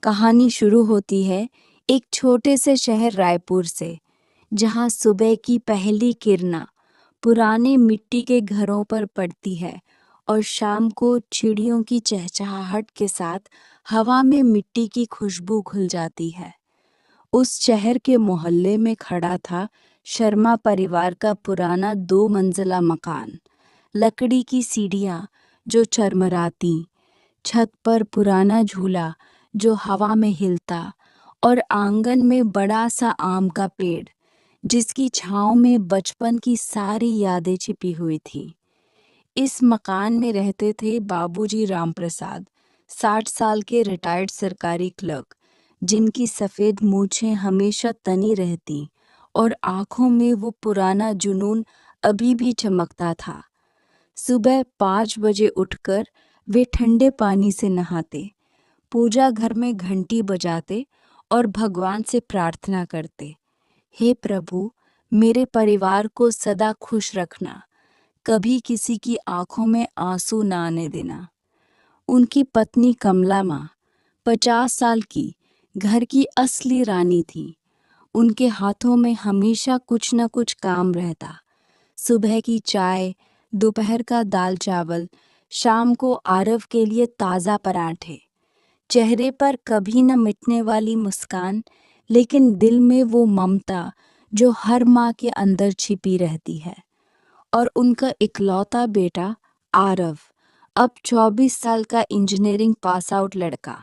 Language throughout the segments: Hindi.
कहानी शुरू होती है एक छोटे से शहर रायपुर से, जहां सुबह की पहली किरणें पुराने मिट्टी के घरों पर पड़ती है और शाम को चिड़ियों की चहचहाहट के साथ हवा में मिट्टी की खुशबू घुल जाती है। उस शहर के मोहल्ले में खड़ा था शर्मा परिवार का पुराना 2 मंजिला मकान। लकड़ी की सीढ़ियाँ जो चरमराती, छत पर पुराना झूला जो हवा में हिलता और आंगन में बड़ा सा आम का पेड़ जिसकी छांव में बचपन की सारी यादें छिपी हुई थी। इस मकान में रहते थे बाबूजी रामप्रसाद, 60 साल के रिटायर्ड सरकारी क्लर्क, जिनकी सफ़ेद मूछें हमेशा तनी रहती और आंखों में वो पुराना जुनून अभी भी चमकता था। सुबह 5 बजे उठकर वे ठंडे पानी से नहाते, पूजा घर में घंटी बजाते और भगवान से प्रार्थना करते, हे प्रभु, मेरे परिवार को सदा खुश रखना, कभी किसी की आंखों में आंसू न आने देना। उनकी पत्नी कमला माँ, 50 साल की, घर की असली रानी थी। उनके हाथों में हमेशा कुछ न कुछ काम रहता। सुबह की चाय, दोपहर का दाल चावल, शाम को आरव के लिए ताज़ा पराठे। चेहरे पर कभी न मिटने वाली मुस्कान, लेकिन दिल में वो ममता जो हर माँ के अंदर छिपी रहती है। और उनका इकलौता बेटा आरव, अब 24 साल का इंजीनियरिंग पास आउट लड़का,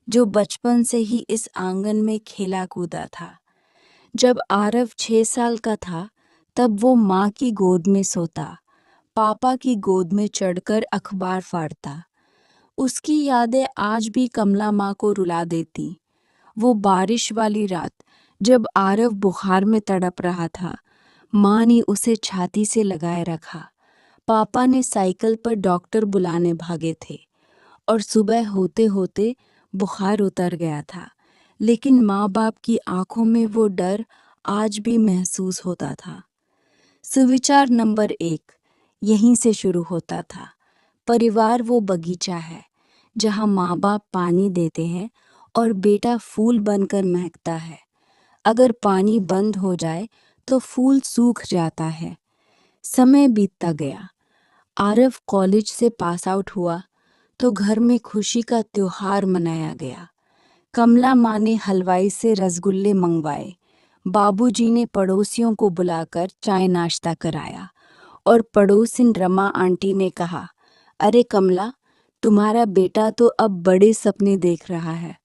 जो बचपन से ही इस आंगन में खेला कूदा था। जब आरव 6 साल का था, तब वो माँ की गोद में सोता, पापा की गोद में चढ़कर अखबार फाड़ता। उसकी यादें आज भी कमला माँ को रुला देती। वो बारिश वाली रात, जब आरव बुखार में तड़प रहा था, माँ ने उसे छाती से लगाए रखा। पापा ने साइकिल पर डॉक्टर बुलाने भागे थे और सुबह होते होते बुखार उतर गया था, लेकिन माँ बाप की आंखों में वो डर आज भी महसूस होता था। सुविचार नंबर 1 यहीं से शुरू होता था। परिवार वो बगीचा है जहाँ माँ बाप पानी देते हैं और बेटा फूल बनकर महकता है। अगर पानी बंद हो जाए तो फूल सूख जाता है। समय बीतता गया। आरव कॉलेज से पास आउट हुआ तो घर में खुशी का त्योहार मनाया गया। कमला माँ ने हलवाई से रसगुल्ले मंगवाए, बाबूजी ने पड़ोसियों को बुलाकर चाय नाश्ता कराया और पड़ोसिन रमा आंटी ने कहा, अरे कमला, तुम्हारा बेटा तो अब बड़े सपने देख रहा है।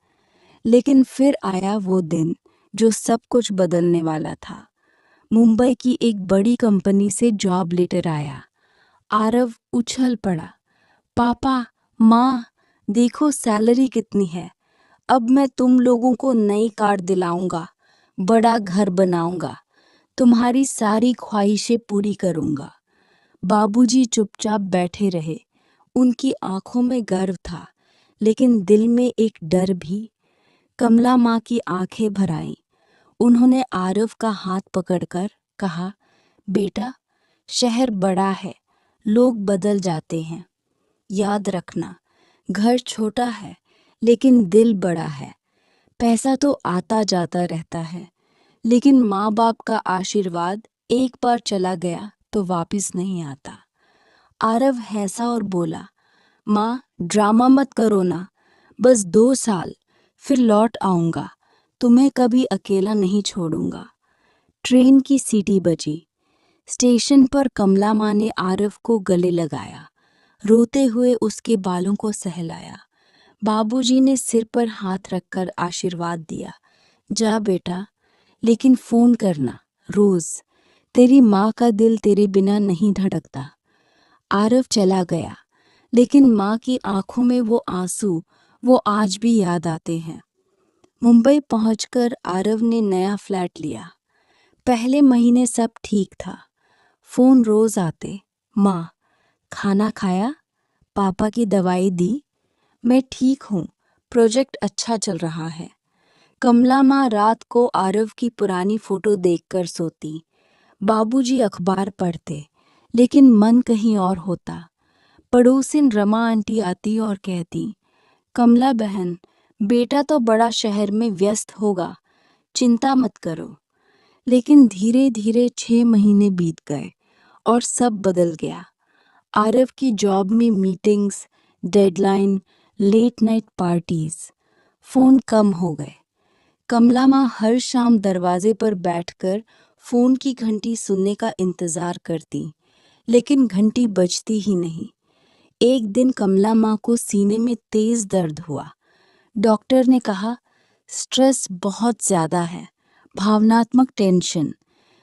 लेकिन फिर आया वो दिन जो सब कुछ बदलने वाला था। मुंबई की एक बड़ी कंपनी से जॉब लेटर आया। आरव उछल पड़ा, पापा, माँ, देखो सैलरी कितनी है। अब मैं तुम लोगों को नई कार दिलाऊंगा, बड़ा घर बनाऊंगा, तुम्हारी सारी ख्वाहिशें पूरी करूंगा। बाबूजी चुपचाप बैठे रहे। उनकी आंखों में गर्व था, लेकिन दिल में एक डर भी। कमला माँ की आंखें भर आईं। उन्होंने आरव का हाथ पकड़कर कहा, बेटा, शहर बड़ा है, लोग बदल जाते हैं। याद रखना, घर छोटा है, लेकिन दिल बड़ा है। पैसा तो आता जाता रहता है, लेकिन माँ बाप का आशीर्वाद एक बार चला गया तो वापस नहीं आता। आरव हंसा और बोला, माँ, ड्रामा मत करो ना, बस 2 साल, फिर लौट आऊँगा, तुम्हें कभी अकेला नहीं छोड़ूंगा। ट्रेन की सीटी बजी। स्टेशन पर कमला माँ ने आरव को गले लगाया, रोते हुए उसके बालों को सहलाया। बाबूजी ने सिर पर हाथ रखकर आशीर्वाद दिया, जा बेटा, लेकिन फ़ोन करना रोज़, तेरी माँ का दिल तेरे बिना नहीं धड़कता। आरव चला गया, लेकिन माँ की आंखों में वो आंसू वो आज भी याद आते हैं। मुंबई पहुंचकर आरव ने नया फ्लैट लिया। पहले महीने सब ठीक था। फ़ोन रोज़ आते, माँ, खाना खाया, पापा की दवाई दी, मैं ठीक हूँ, प्रोजेक्ट अच्छा चल रहा है। कमला माँ रात को आरव की पुरानी फ़ोटो देखकर सोती। बाबूजी अखबार पढ़ते, लेकिन मन कहीं और होता। पड़ोसिन रमा आंटी आती और कहती, कमला बहन, बेटा तो बड़ा शहर में व्यस्त होगा, चिंता मत करो। लेकिन धीरे धीरे 6 महीने बीत गए और सब बदल गया। आरव की जॉब में meetings, deadline, late night parties, phone कम हो गए। कमला माँ हर शाम दरवाजे पर बैठकर फोन की घंटी सुनने का इंतजार करती, लेकिन घंटी बजती ही नहीं। एक दिन कमला माँ को सीने में तेज दर्द हुआ। डॉक्टर ने कहा, स्ट्रेस बहुत ज्यादा है, भावनात्मक टेंशन।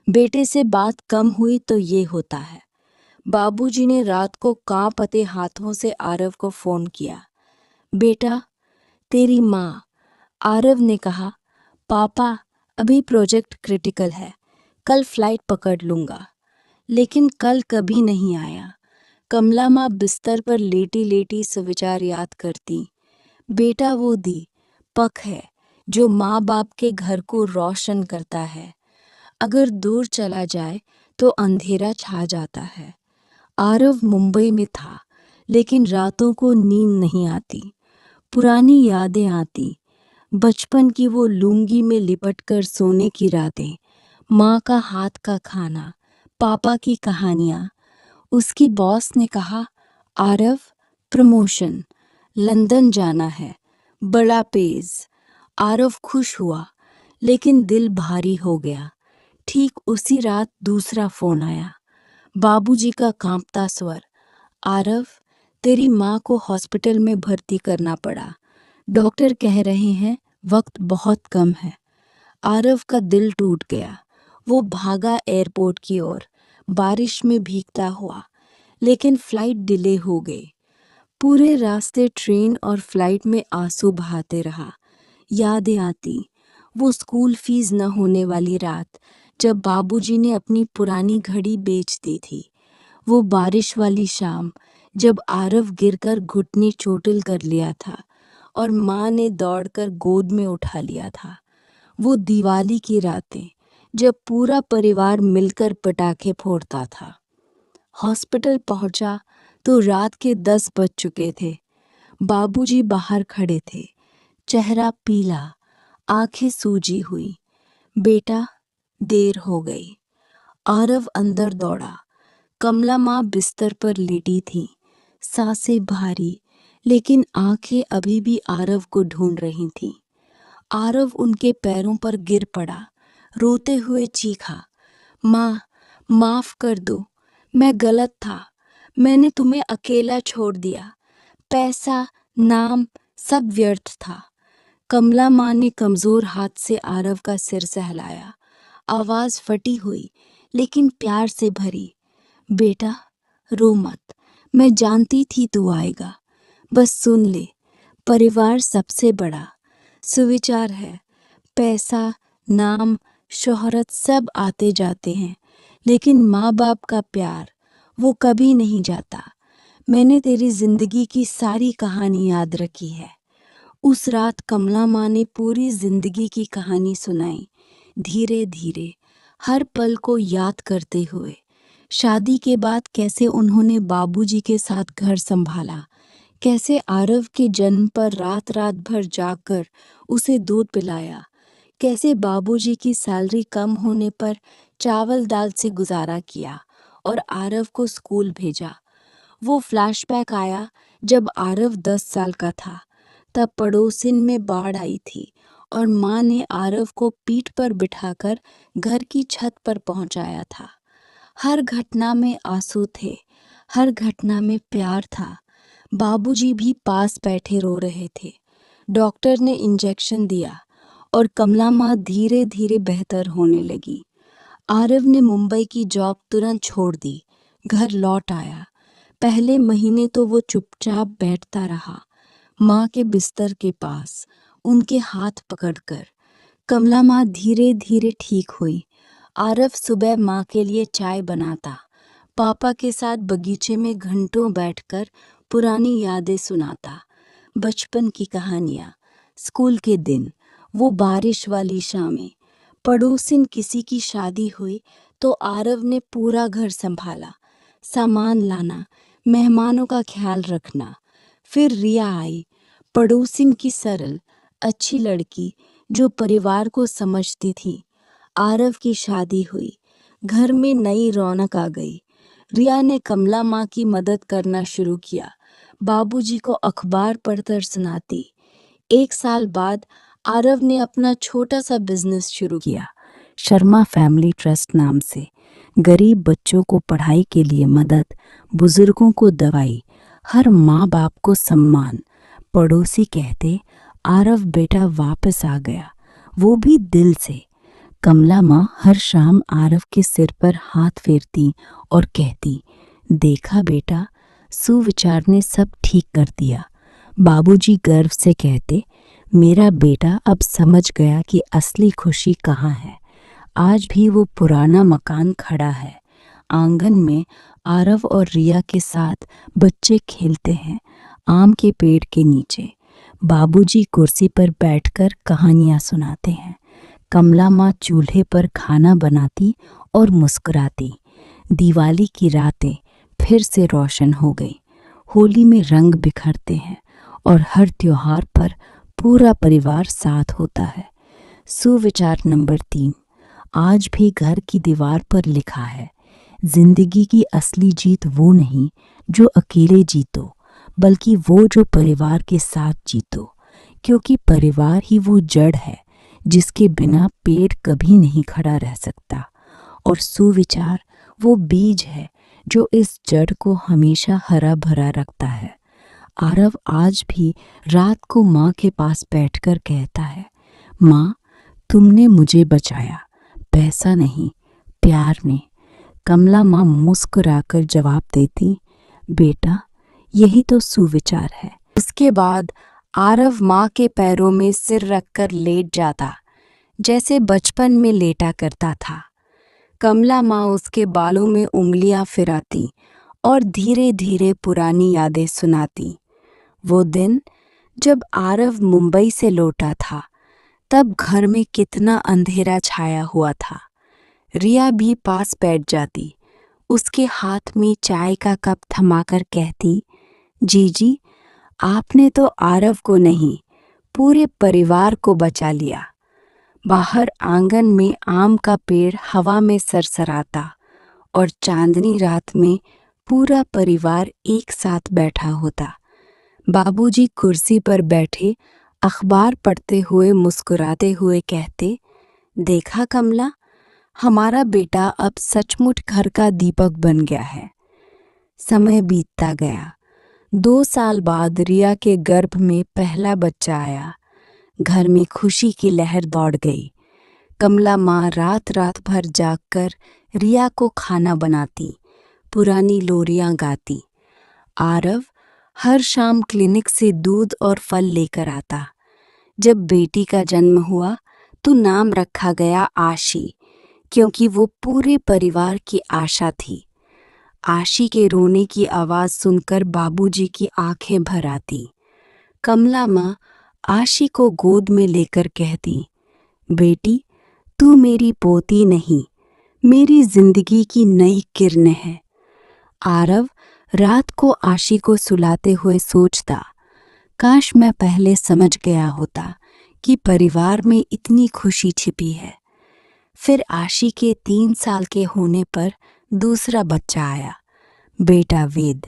बेटे से बात कम हुई तो ये होता है। बाबूजी ने रात को कांपते हाथों से आरव को फोन किया। बेटा, तेरी माँ। आरव ने कहा, पापा, अभी प्रोजेक्ट क्रिटिकल है, कल फ्लाइट पकड़ लूंगा। लेकिन कल कभी नहीं आया। कमला माँ बिस्तर पर लेटी लेटी सुविचार याद करती। बेटा वो दीपक है जो माँ बाप के घर को रोशन करता है। अगर दूर चला जाए तो अंधेरा छा जाता है। आरव मुंबई में था, लेकिन रातों को नींद नहीं आती। पुरानी यादें आती, बचपन की वो लुंगी में लिपटकर सोने की रातें, माँ का हाथ का खाना, पापा की कहानियाँ। उसकी बॉस ने कहा, आरव, प्रमोशन, लंदन जाना है, बड़ा पेज। आरव खुश हुआ, लेकिन दिल भारी हो गया। ठीक उसी रात दूसरा फोन आया। बाबूजी का कांपता स्वर, आरव, तेरी माँ को हॉस्पिटल में भर्ती करना पड़ा। डॉक्टर कह रहे हैं वक्त बहुत कम है। आरव का दिल टूट गया। वो भागा एयरपोर्ट की ओर, बारिश में भीगता हुआ। लेकिन फ्लाइट डिले हो गई। पूरे रास्ते ट्रेन और फ्लाइट में आंसू बहाते रहा। यादें आती, वो स्कूल फीस न होने वाली रात जब बाबूजी ने अपनी पुरानी घड़ी बेच दी थी। वो बारिश वाली शाम जब आरव गिरकर घुटने चोटिल कर लिया था और माँ ने दौड़कर गोद में उठा लिया था। वो दिवाली की रातें जब पूरा परिवार मिलकर पटाखे फोड़ता था। हॉस्पिटल पहुंचा तो रात के 10 बज चुके थे। बाबूजी बाहर खड़े थे, चेहरा पीला, आंखें सूजी हुई। बेटा, देर हो गई। आरव अंदर दौड़ा। कमला माँ बिस्तर पर लेटी थी, सांसें भारी, लेकिन आंखें अभी भी आरव को ढूंढ रही थीं। आरव उनके पैरों पर गिर पड़ा, रोते हुए चीखा, माँ, माफ कर दो, मैं गलत था। मैंने तुम्हें अकेला छोड़ दिया। पैसा, नाम, सब व्यर्थ था। कमला माँ ने कमजोर हाथ से आरव का सिर सहलाया। आवाज फटी हुई, लेकिन प्यार से भरी। बेटा, रो मत, मैं जानती थी तू आएगा। बस सुन ले, परिवार सबसे बड़ा। सुविचार है, पैसा, नाम, शोहरत सब आते जाते हैं, लेकिन माँ बाप का प्यार, वो कभी नहीं जाता। मैंने तेरी जिंदगी की सारी कहानी याद रखी है। उस रात कमला माँ ने पूरी जिंदगी की कहानी सुनाई, धीरे धीरे, हर पल को याद करते हुए। शादी के बाद कैसे उन्होंने बाबूजी के साथ घर संभाला, कैसे आरव के जन्म पर रात रात भर जागकर उसे दूध पिलाया, कैसे बाबूजी की सैलरी कम होने पर चावल दाल से गुजारा किया और आरव को स्कूल भेजा। वो फ्लैशबैक आया जब आरव 10 साल का था। तब पड़ोसिन में बाढ़ आई थी और माँ ने आरव को पीठ पर बिठाकर घर की छत पर पहुंचाया था। हर घटना में आंसू थे, हर घटना में प्यार था। बाबूजी भी पास बैठे रो रहे थे। डॉक्टर ने इंजेक्शन दिया और कमला माँ धीरे धीरे बेहतर होने लगी। आरव ने मुंबई की जॉब तुरंत छोड़ दी, घर लौट आया। पहले महीने तो वो चुपचाप बैठता रहा, माँ के बिस्तर के पास, उनके हाथ पकड़कर। कमला माँ धीरे धीरे ठीक हुई। आरव सुबह माँ के लिए चाय बनाता, पापा के साथ बगीचे में घंटों बैठकर पुरानी यादें सुनाता, बचपन की कहानियाँ, स्कूल के दिन, वो बारिश वाली शामें। पड़ोसिन किसी की शादी हुई तो आरव ने पूरा घर संभाला, सामान लाना, मेहमानों का ख्याल रखना। फिर रिया आई, पड़ोसिन की सरल, अच्छी लड़की जो परिवार को समझती थी। आरव की शादी हुई, घर में नई रौनक आ गई। रिया ने कमला माँ की मदद करना शुरू किया, बाबूजी को अखबार पढ़कर सुनाती। 1 साल बाद आरव ने अपना छोटा सा बिजनेस शुरू किया, शर्मा फैमिली ट्रस्ट नाम से। गरीब बच्चों को पढ़ाई के लिए मदद, बुजुर्गों को दवाई, हर माँ बाप को सम्मान। पड़ोसी कहते आरव बेटा वापस आ गया, वो भी दिल से। कमला माँ हर शाम आरव के सिर पर हाथ फेरती और कहती, देखा बेटा, सुविचार ने सब ठीक कर दिया। बाबूजी गर्व से कहते, मेरा बेटा अब समझ गया कि असली खुशी कहाँ है। आज भी वो पुराना मकान खड़ा है। आंगन में आरव और रिया के साथ बच्चे खेलते हैं, आम के पेड़ के नीचे। बाबूजी कुर्सी पर बैठकर कहानियाँ सुनाते हैं। कमला माँ चूल्हे पर खाना बनाती और मुस्कुराती। दिवाली की रातें फिर से रोशन हो गई। होली में रंग बिखरते हैं और हर त्योहार पर पूरा परिवार साथ होता है। सुविचार नंबर 3 आज भी घर की दीवार पर लिखा है, जिंदगी की असली जीत वो नहीं जो अकेले जीतो, बल्कि वो जो परिवार के साथ जीतो। क्योंकि परिवार ही वो जड़ है जिसके बिना पेड़ कभी नहीं खड़ा रह सकता, और सुविचार वो बीज है जो इस जड़ को हमेशा हरा भरा रखता है। आरव आज भी रात को माँ के पास बैठकर कहता है, माँ तुमने मुझे बचाया, पैसा नहीं प्यार ने। कमला माँ मुस्कुराकर जवाब देती, बेटा यही तो सुविचार है। उसके बाद आरव माँ के पैरों में सिर रखकर लेट जाता, जैसे बचपन में लेटा करता था। कमला माँ उसके बालों में उंगलियां फिराती और धीरे धीरे पुरानी यादें सुनाती। वो दिन जब आरव मुंबई से लौटा था, तब घर में कितना अंधेरा छाया हुआ था। रिया भी पास बैठ जाती, उसके हाथ में चाय का कप थमाकर कहती, जीजी आपने तो आरव को नहीं, पूरे परिवार को बचा लिया। बाहर आंगन में आम का पेड़ हवा में सरसराता और चांदनी रात में पूरा परिवार एक साथ बैठा होता। बाबूजी कुर्सी पर बैठे अखबार पढ़ते हुए मुस्कुराते हुए कहते, देखा कमला, हमारा बेटा अब सचमुच घर का दीपक बन गया है। समय बीतता गया। 2 साल बाद रिया के गर्भ में पहला बच्चा आया। घर में खुशी की लहर दौड़ गई। कमला माँ रात रात भर जागकर रिया को खाना बनाती, पुरानी लोरियां गाती। आरव हर शाम क्लिनिक से दूध और फल लेकर आता। जब बेटी का जन्म हुआ तो नाम रखा गया आशी, क्योंकि वो पूरे परिवार की आशा थी। आशी के रोने की आवाज़ सुनकर बाबूजी की आंखें भर आती। कमला माँ आशी को गोद में लेकर कहती, बेटी तू मेरी पोती नहीं, मेरी जिंदगी की नई किरण है। आरव रात को आशी को सुलाते हुए सोचता, काश मैं पहले समझ गया होता कि परिवार में इतनी खुशी छिपी है। फिर आशी के 3 साल के होने पर दूसरा बच्चा आया, बेटा वेद।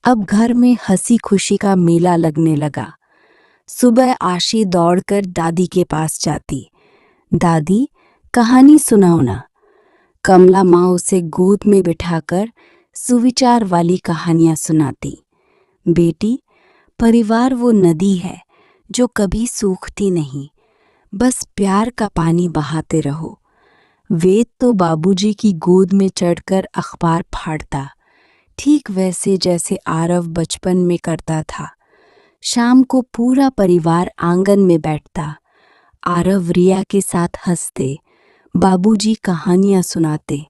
अब घर में हंसी खुशी का मेला लगने लगा। सुबह आशी दौड़कर दादी के पास जाती, दादी कहानी सुनाओ ना। कमला माँ उसे गोद में बिठाकर सुविचार वाली कहानियाँ सुनाती। बेटी, परिवार वो नदी है जो कभी सूखती नहीं, बस प्यार का पानी बहाते रहो। वेद तो बाबूजी की गोद में चढ़कर अखबार फाड़ता, ठीक वैसे जैसे आरव बचपन में करता था। शाम को पूरा परिवार आंगन में बैठता। आरव रिया के साथ हंसते, बाबूजी कहानियाँ सुनाते,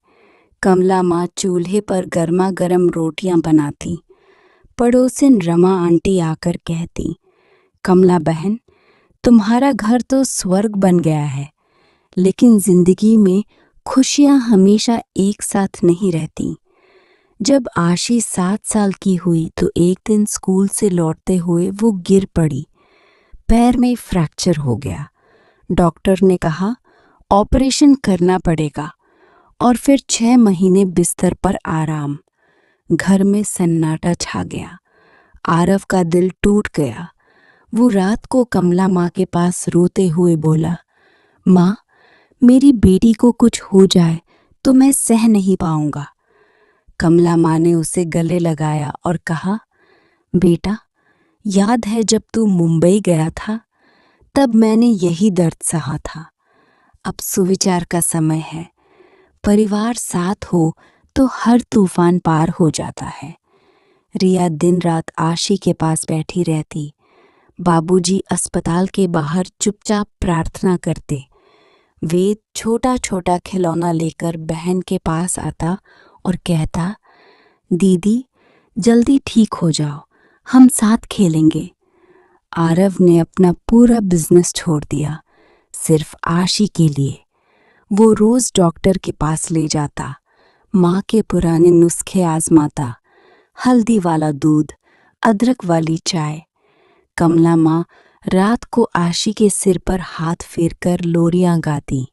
कमला माँ चूल्हे पर गर्मा गर्म रोटियां बनाती। पड़ोसिन रमा आंटी आकर कहती, कमला बहन तुम्हारा घर तो स्वर्ग बन गया है, लेकिन जिंदगी में खुशियां हमेशा एक साथ नहीं रहती। जब आशी 7 साल की हुई तो एक दिन स्कूल से लौटते हुए वो गिर पड़ी। पैर में फ्रैक्चर हो गया। डॉक्टर ने कहा ऑपरेशन करना पड़ेगा और फिर 6 महीने बिस्तर पर आराम। घर में सन्नाटा छा गया। आरव का दिल टूट गया। वो रात को कमला माँ के पास रोते हुए बोला, माँ, मेरी बेटी को कुछ हो जाए तो मैं सह नहीं पाऊंगा। कमला माँ ने उसे गले लगाया और कहा, बेटा, याद है जब तू मुंबई गया था, तब मैंने यही दर्द सहा था। अब सुविचार का समय है। परिवार साथ हो तो हर तूफान पार हो जाता है। रिया दिन रात आशी के पास बैठी रहती। बाबूजी अस्पताल के बाहर चुपचाप प्रार्थना करते। वेद छोटा छोटा खिलौना लेकर बहन के पास आता और कहता, दीदी, जल्दी ठीक हो जाओ, हम साथ खेलेंगे। आरव ने अपना पूरा बिजनेस छोड़ दिया, सिर्फ आशी के लिए। वो रोज डॉक्टर के पास ले जाता, माँ के पुराने नुस्खे आजमाता, हल्दी वाला दूध, अदरक वाली चाय। कमला माँ रात को आशी के सिर पर हाथ फेरकर लोरियां गाती,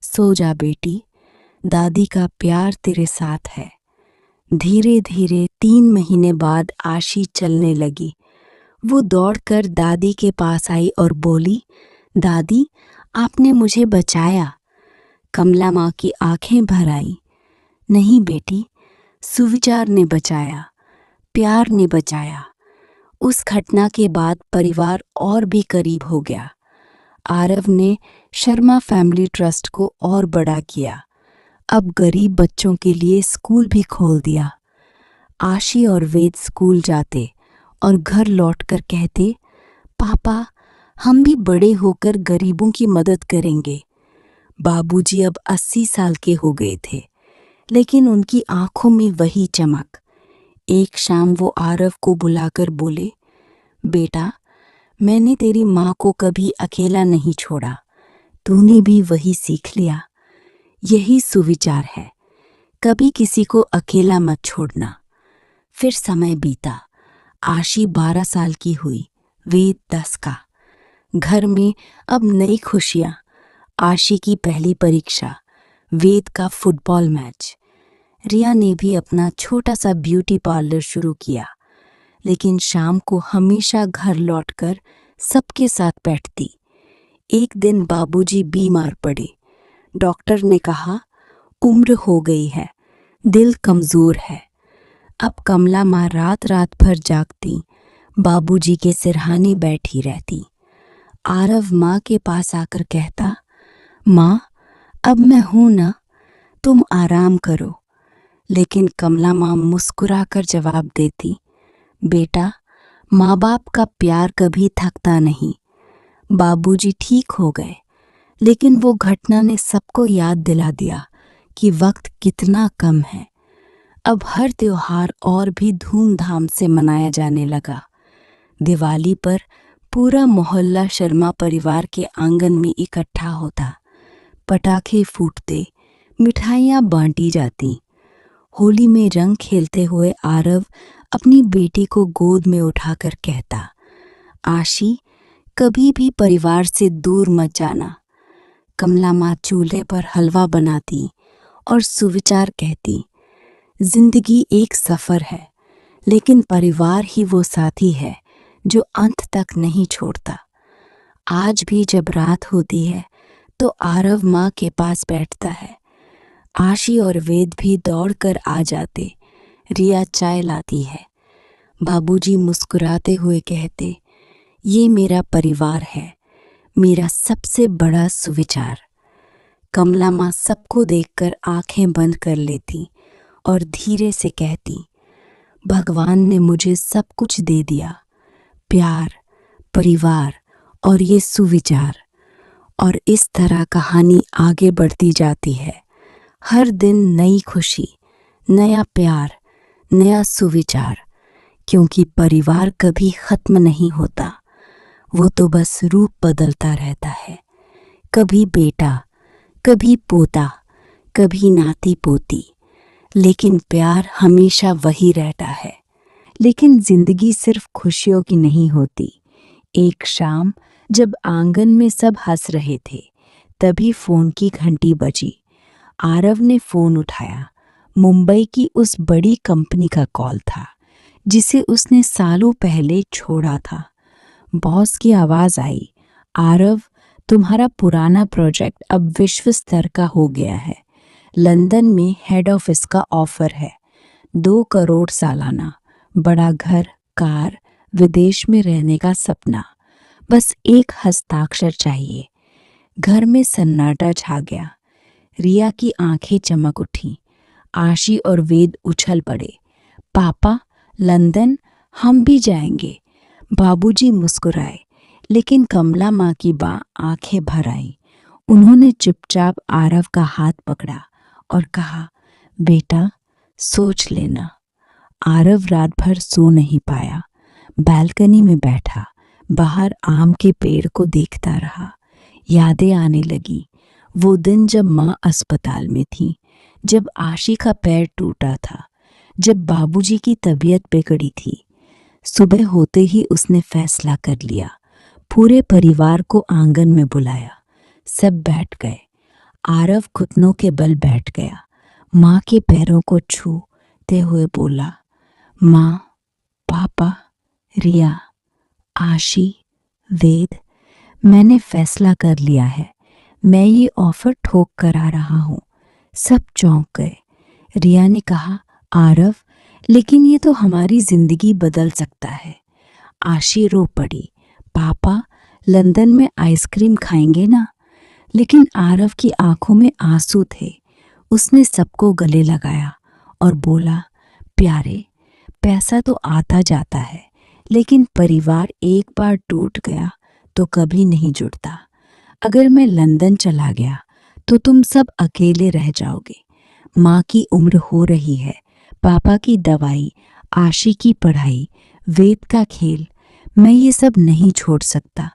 सो जा बेटी, दादी का प्यार तेरे साथ है। धीरे धीरे 3 महीने बाद आशी चलने लगी। वो दौड़कर दादी के पास आई और बोली, दादी, आपने मुझे बचाया। कमला माँ की आंखें भर आई। नहीं बेटी, सुविचार ने बचाया, प्यार ने बचाया। उस घटना के बाद परिवार और भी करीब हो गया। आरव ने शर्मा फैमिली ट्रस्ट को और बड़ा किया। अब गरीब बच्चों के लिए स्कूल भी खोल दिया। आशी और वेद स्कूल जाते और घर लौटकर कहते, पापा, हम भी बड़े होकर गरीबों की मदद करेंगे। बाबूजी अब 80 साल के हो गए थे, लेकिन उनकी आंखों में वही चमक। एक शाम वो आरव को बुलाकर बोले, बेटा, मैंने तेरी माँ को कभी अकेला नहीं छोड़ा, तूने भी वही सीख लिया। यही सुविचार है, कभी किसी को अकेला मत छोड़ना। फिर समय बीता। आशी 12 साल की हुई, वेद 10 का। घर में अब नई खुशियाँ। आशी की पहली परीक्षा, वेद का फुटबॉल मैच। रिया ने भी अपना छोटा सा ब्यूटी पार्लर शुरू किया, लेकिन शाम को हमेशा घर लौटकर सबके साथ बैठती। एक दिन बाबूजी बीमार पड़े। डॉक्टर ने कहा, उम्र हो गई है, दिल कमजोर है। अब कमला माँ रात रात भर जागती, बाबूजी के सिरहाने बैठी रहती। आरव माँ के पास आकर कहता, माँ, अब मैं हूं ना, तुम आराम करो। लेकिन कमला माँ मुस्कुराकर जवाब देती, बेटा, माँ बाप का प्यार कभी थकता नहीं। बाबूजी ठीक हो गए, लेकिन वो घटना ने सबको याद दिला दिया कि वक्त कितना कम है। अब हर त्योहार और भी धूमधाम से मनाया जाने लगा। दिवाली पर पूरा मोहल्ला शर्मा परिवार के आंगन में इकट्ठा होता। पटाखे फूटते, मिठाइयाँ बांटी जाती। होली में रंग खेलते हुए आरव अपनी बेटी को गोद में उठाकर कहता, आशी, कभी भी परिवार से दूर मत जाना। कमला माँ चूल्हे पर हलवा बनाती और सुविचार कहती, जिंदगी एक सफर है, लेकिन परिवार ही वो साथी है जो अंत तक नहीं छोड़ता। आज भी जब रात होती है तो आरव माँ के पास बैठता है। आशी और वेद भी दौड़कर आ जाते। रिया चाय लाती है। बाबूजी मुस्कुराते हुए कहते, ये मेरा परिवार है, मेरा सबसे बड़ा सुविचार। कमला माँ सबको देखकर आंखें बंद कर लेती और धीरे से कहती, भगवान ने मुझे सब कुछ दे दिया, प्यार, परिवार और ये सुविचार। और इस तरह कहानी आगे बढ़ती जाती है। हर दिन नई खुशी, नया प्यार, नया सुविचार, क्योंकि परिवार कभी खत्म नहीं होता, वो तो बस रूप बदलता रहता है। कभी बेटा, कभी पोता, कभी नाती पोती, लेकिन प्यार हमेशा वही रहता है। लेकिन जिंदगी सिर्फ खुशियों की नहीं होती, एक शाम जब आंगन में सब हंस रहे थे, तभी फोन की घंटी बजी। आरव ने फोन उठाया। मुंबई की उस बड़ी कंपनी का कॉल था जिसे उसने सालों पहले छोड़ा था। बॉस की आवाज आई, आरव, तुम्हारा पुराना प्रोजेक्ट अब विश्व स्तर का हो गया है। लंदन में हेड ऑफिस का ऑफर है। 2 करोड़ सालाना, बड़ा घर, कार, विदेश में रहने का सपना। बस एक हस्ताक्षर चाहिए। घर में सन्नाटा छा गया। रिया की आंखें चमक उठी। आशी और वेद उछल पड़े। पापा, लंदन, हम भी जाएंगे। बाबूजी मुस्कुराए, लेकिन कमला माँ की आंखें भर आई। उन्होंने चुपचाप आरव का हाथ पकड़ा और कहा, बेटा, सोच लेना। आरव रात भर सो नहीं पाया। बालकनी में बैठा बाहर आम के पेड़ को देखता रहा। यादें आने लगी। वो दिन जब माँ अस्पताल में थी, जब आशी का पैर टूटा था, जब बाबूजी की तबीयत बिगड़ी थी। सुबह होते ही उसने फैसला कर लिया। पूरे परिवार को आंगन में बुलाया। सब बैठ गए। आरव घुटनों के बल बैठ गया। माँ के पैरों को छूते हुए बोला, माँ, पापा, रिया, आशी, वेद, मैंने फैसला कर लिया है। मैं ये ऑफर ठोक कर आ रहा हूँ। सब चौंक गए। रिया ने कहा, आरव, लेकिन ये तो हमारी जिंदगी बदल सकता है। आशी रो पड़ी, पापा, लंदन में आइसक्रीम खाएंगे ना? लेकिन आरव की आंखों में आंसू थे। उसने सबको गले लगाया और बोला, प्यारे, पैसा तो आता जाता है, लेकिन परिवार एक बार टूट गया तो कभी नहीं जुड़ता। अगर मैं लंदन चला गया तो तुम सब अकेले रह जाओगे। माँ की उम्र हो रही है, पापा की दवाई, आशी की पढ़ाई, वेद का खेल। मैं ये सब नहीं छोड़ सकता।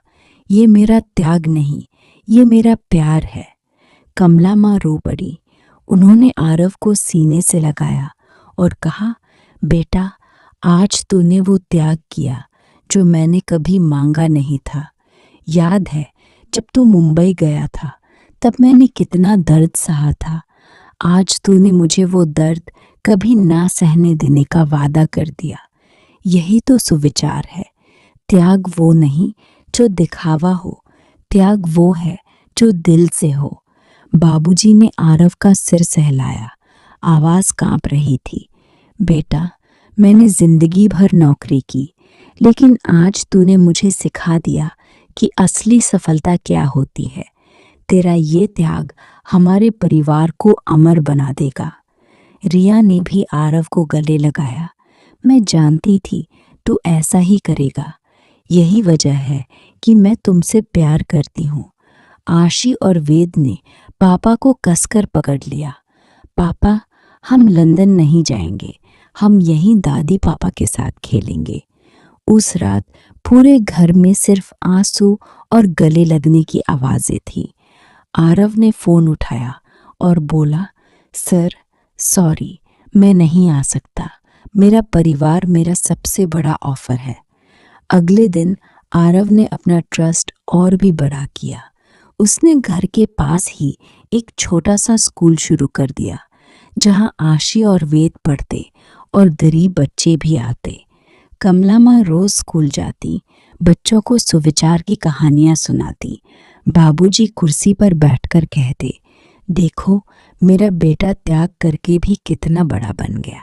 ये मेरा त्याग नहीं, ये मेरा प्यार है। कमला माँ रो पड़ी। उन्होंने आरव को सीने से लगाया और कहा, बेटा, आज तूने वो त्याग किया जो मैंने कभी मांगा नहीं था। याद है जब तू मुंबई गया था, तब मैंने कितना दर्द सहा था। आज तूने मुझे वो दर्द कभी ना सहने देने का वादा कर दिया। यही तो सुविचार है। त्याग वो नहीं जो दिखावा हो, त्याग वो है जो दिल से हो। बाबूजी ने आरव का सिर सहलाया। आवाज कांप रही थी, बेटा, मैंने जिंदगी भर नौकरी की, लेकिन आज तूने मुझे सिखा दिया कि असली सफलता क्या होती है। तेरा ये त्याग हमारे परिवार को अमर बना देगा। रिया ने भी आरव को गले लगाया। मैं जानती थी तू ऐसा ही करेगा। यही वजह है कि मैं तुमसे प्यार करती हूँ। आशी और वेद ने पापा को कसकर पकड़ लिया। पापा, हम लंदन नहीं जाएंगे। हम यहीं दादी पापा के साथ खेलेंगे। उस रात पूरे घर में सिर्फ आंसू और गले लगने की आवाजें थी। आरव ने फोन उठाया और बोला, सर, सॉरी, मैं नहीं आ सकता। मेरा परिवार मेरा सबसे बड़ा ऑफर है। अगले दिन आरव ने अपना ट्रस्ट और भी बड़ा किया। उसने घर के पास ही एक छोटा सा स्कूल शुरू कर दिया, जहां आशी और वेद पढ़ते और गरीब बच्चे भी आते। कमला माँ रोज स्कूल जाती, बच्चों को सुविचार की कहानियां सुनाती। बाबूजी कुर्सी पर बैठकर कहते, देखो, मेरा बेटा त्याग करके भी कितना बड़ा बन गया।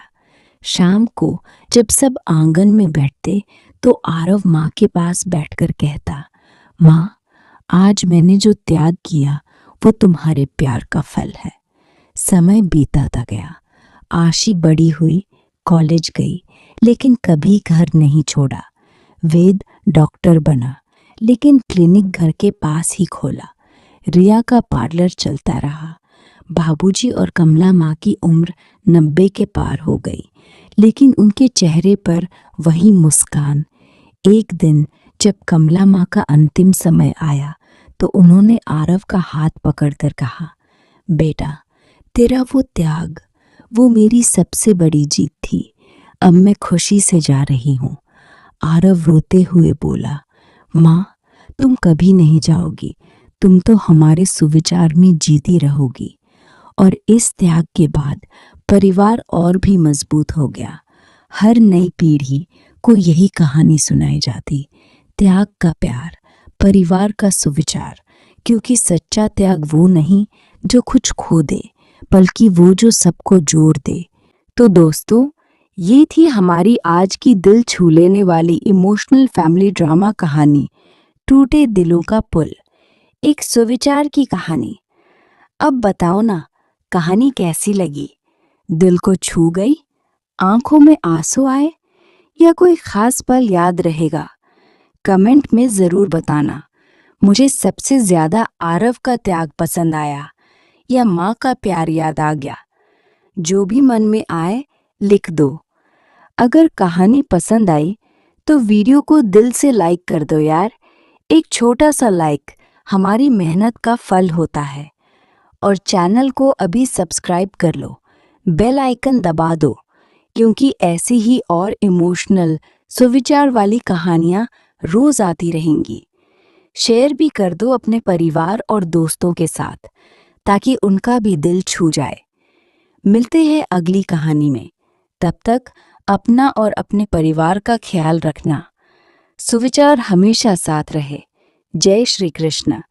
शाम को जब सब आंगन में बैठते तो आरव माँ के पास बैठकर कहता, माँ, आज मैंने जो त्याग किया वो तुम्हारे प्यार का फल है। समय बीता गया। आशी बड़ी हुई, कॉलेज गई, लेकिन कभी घर नहीं छोड़ा। वेद डॉक्टर बना, लेकिन क्लिनिक घर के पास ही खोला। रिया का पार्लर चलता रहा। बाबूजी और कमला माँ की उम्र 90 के पार हो गई, लेकिन उनके चेहरे पर वही मुस्कान। एक दिन जब कमला माँ का अंतिम समय आया तो उन्होंने आरव का हाथ पकड़कर कहा, बेटा, तेरा वो त्याग, वो मेरी सबसे बड़ी जीत थी। अब मैं खुशी से जा रही हूँ। आरव रोते हुए बोला, माँ, तुम कभी नहीं जाओगी, तुम तो हमारे सुविचार में जीती रहोगी। और इस त्याग के बाद परिवार और भी मजबूत हो गया। हर नई पीढ़ी को यही कहानी सुनाई जाती, त्याग का प्यार, परिवार का सुविचार, क्योंकि सच्चा त्याग वो नहीं जो कुछ खो दे, बल्कि वो जो सबको जोड़ दे। तो दोस्तों, ये थी हमारी आज की दिल छू लेने वाली इमोशनल फैमिली ड्रामा कहानी, टूटे दिलों का पुल, एक सुविचार की कहानी। अब बताओ ना, कहानी कैसी लगी? दिल को छू गई, आंखों में आंसू आए, या कोई खास पल याद रहेगा? कमेंट में ज़रूर बताना। मुझे सबसे ज़्यादा आरव का त्याग पसंद आया, या माँ का प्यार याद आ गया? जो भी मन में आए लिख दो। अगर कहानी पसंद आई तो वीडियो को दिल से लाइक कर दो यार। एक छोटा सा लाइक हमारी मेहनत का फल होता है। और चैनल को अभी सब्सक्राइब कर लो, बेल आइकन दबा दो, क्योंकि ऐसी ही और इमोशनल सुविचार वाली कहानियाँ रोज आती रहेंगी। शेयर भी कर दो अपने परिवार और दोस्तों के साथ, ताकि उनका भी दिल छू जाए। मिलते हैं अगली कहानी में। तब तक अपना और अपने परिवार का ख्याल रखना। सुविचार हमेशा साथ रहे। जय श्री कृष्ण।